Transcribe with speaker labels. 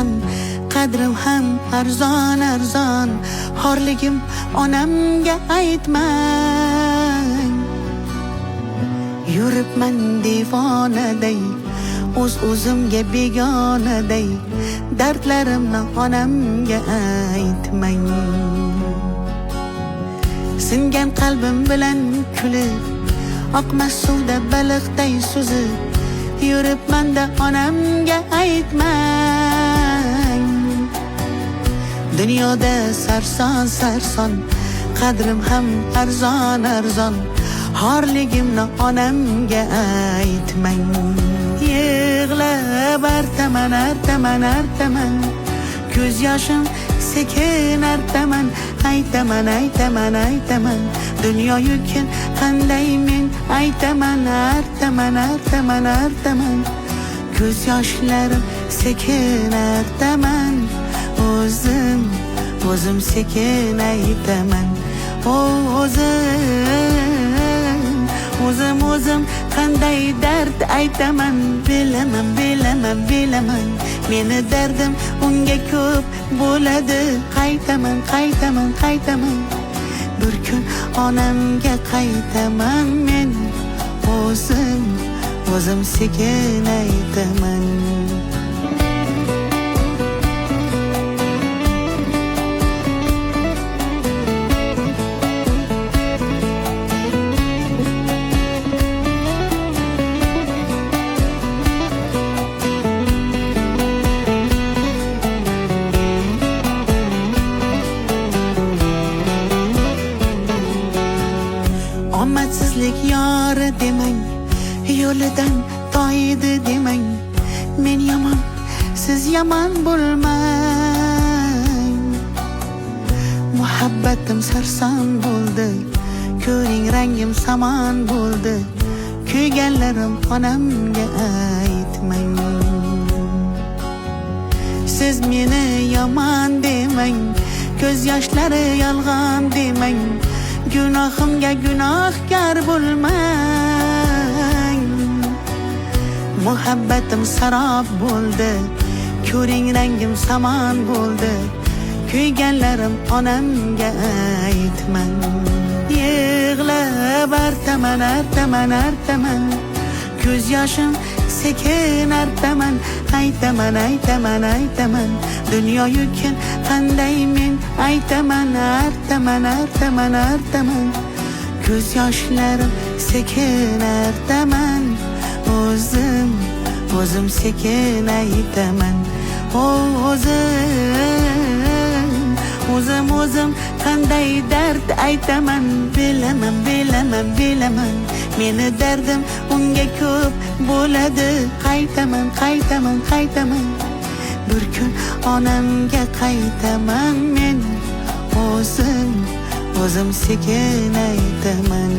Speaker 1: arzon, qadrim ham arzon. Xorligim onamga aytmang. Yuribman devonaday, o'zimga begonaday, dardlarimni onamga aytmang. Singan qalbim bilan kulib, oqmas suvda baliqday suzib, yuribman-da onamga aytmang. Dunyoda sarson, qadrim ham arzon, xorligimni onamga aytmang. Yig'lab artaman, ko'z yoshim sekin artaman, aytaman. Dunyo yukin qanday men aytaman, artaman. Ko'z yoshlarim sekin artaman, o'zim sekin aytaman. O'zim qanday dard aytaman, bilaman. Meni dardim unga ko'p bo'ladi, qaytaman. Bir kun onamga qaytaman men, o'zim sekin aytaman. Omadsizlik yori demang, yo'lidan toydi demang. Men yomon, siz yomon bo'lmang. Muhabbatim sarson bo'ldi, ko'ring rangim samon bo'ldi. Kuyganlarim onamga aytmang. Siz meni yomon demang, ko'z yoshlari yolg'on demang. Gunohimga gunohkor bo'lmang. Muhabbatim sarob bo'ldi, ko'ring rangim samon bo'ldi. Kuyganlarim onamga aytmang. Yig'lab artaman, ko'z yoshim sekin artaman, aytaman. Dunyo yukin qanday men aytaman, artaman. Ko'z yoshlarim sekin artaman, o'zim sekin aytaman. O'zim qanday dard aytaman, bilaman. Meni dardim unga ko'p bo'ladi, qaytaman. Bir kun onamga qaytaman men, o'zim sekin aytaman.